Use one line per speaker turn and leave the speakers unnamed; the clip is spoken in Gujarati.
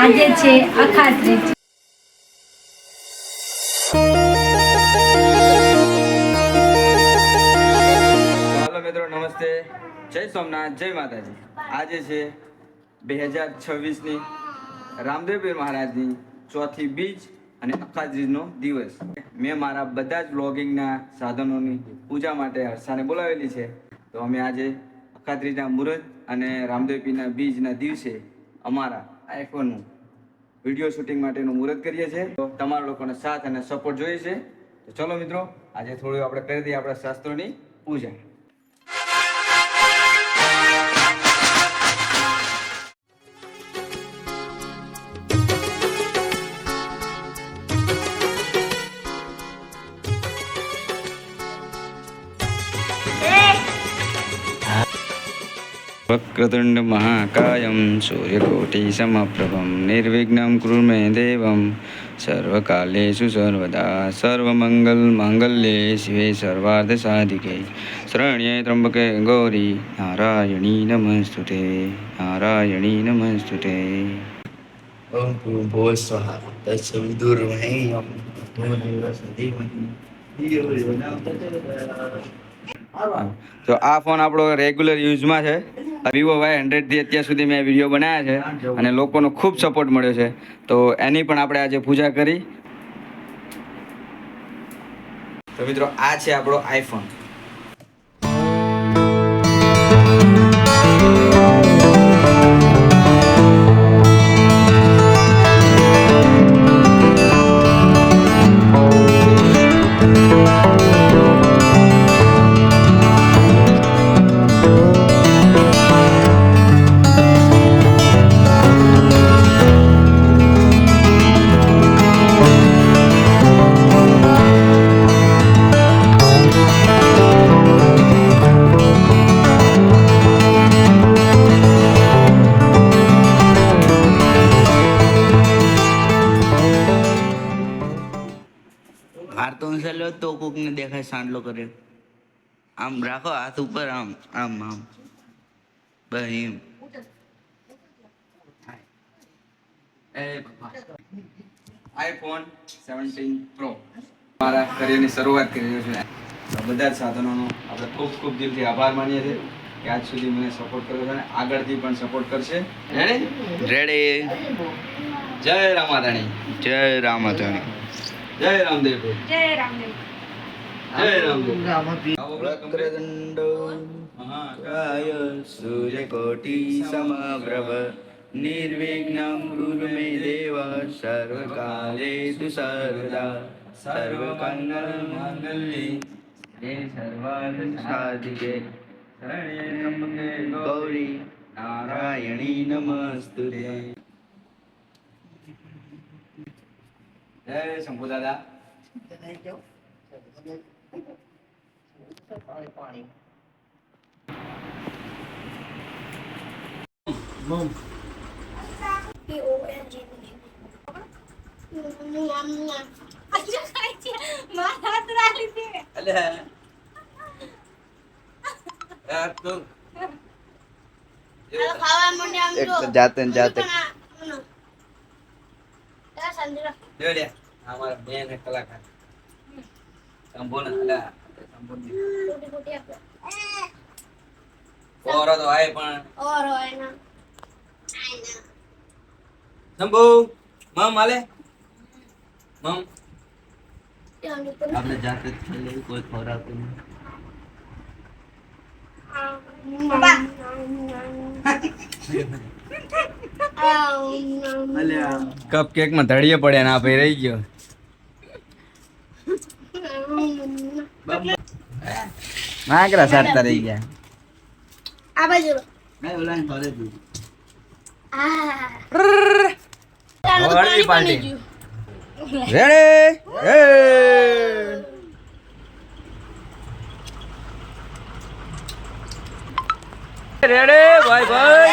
આજે છે અખાત્રીજ.
હાલો મિત્રો, નમસ્તે, જય સોમનાથ, જય માતાજી. આજે છે 2026ની રામદેવપીર મહારાજની ચોથી બીજ અને અખાત્રીજનો દિવસ. મેં મારા બધા જ બ્લોગિંગના સાધનોની પૂજા માટે હર્ષાને બોલાવેલી છે. તો અમે આજે અખાત્રીજના મુહૂર્ત અને રામદેવપીરના બીજના દિવસે અમારા આઈફોનનું વિડીયો શૂટિંગ માટેનું મુહૂર્ત કરીએ છીએ. તો તમારા લોકોનો સાથ અને સપોર્ટ જોઈએ છે. તો ચલો મિત્રો, આજે થોડું આપણે કરી દઈએ આપણા શાસ્ત્રોની પૂજા. વક્રતુંડ મહાકાયમ સૂર્યકોટી સમપ્રભમ નિર્વિઘ્ન કુરુ મે દેવમ સર્વકાલેષુ સર્વદા સર્વમંગલ માંગલ્યે શિવે સર્વાર્થ સાધિકે શરણ્યે ત્રંબકે ગૌરી નારાયણી નમસ્તુતે નારાયણી નમસ્તુતે.
ઓમ ભૂર્ભુવઃ સ્વાહા તત્સવિતુર્વરેણ્યં ભર્ગો દેવસ્ય ધીમહિ.
તો આ ફોન આપણો રેગ્યુલર યુઝમાં છે. વિવો Y100થી અત્યાર સુધી મેં વિડીયો બનાવ્યા છે અને લોકોનો ખૂબ સપોર્ટ મળ્યો છે. તો એની પણ આપણે આજે પૂજા કરી. તો મિત્રો, આ છે આપણો આઈફોન.
મારતો ચાલ્યો તો કોકને દેખાય સાંડલો કરે. આમ રાખો હાથ ઉપર, આમ આમ આમ બસ એમ.
આઈફોન 17 પ્રો મારા કરિયરની શરૂઆત કરી રહ્યો છું. તો બધા જ સાધનોનો આપણે ખૂબ ખૂબ દિલથી આભાર માનીએ છીએ કે આજ સુધી મને સપોર્ટ કર્યો છે અને આગળથી પણ સપોર્ટ કરશે.
રેડી.
જય રામાધાણી,
જય રામાધણી,
જય રામદેવ,
જય રામદેવ.
જય રામદેવ.
વક્રતુંડ મહાકાય સૂર્યકોટી સમપ્રભ નિર્વિઘ્ન કુરુ મે દેવ સર્વકાલેષુ સર્વદા સર્વમંગલ માંગલ્યે સર્વાર્થ સાધિકે શરણ્યે ત્રંબકે ગૌરી નારાયણી નમસ્તુતે.
જય શંભુ દાદા.
જાતે ને જાતે
અમારા બેન કલાકાર સંપૂર્ણ ઓરો તો આય પણ શંભુ મમ હાલે મમ.
આપણે જાતે જ ખાઈ લેવું, કોઈ ખવડાવતું નહીં.
કપ કેક માં ધડીએ પડે ને આ ભાઈ રહી ગયો. નાકરા સારતા રહી ગયા.
આ બાજુ
ઓલાને ખવડાવી દીધું.
હળવી પાર્ટી રેડી. રેડી ભાઈ ભાઈ.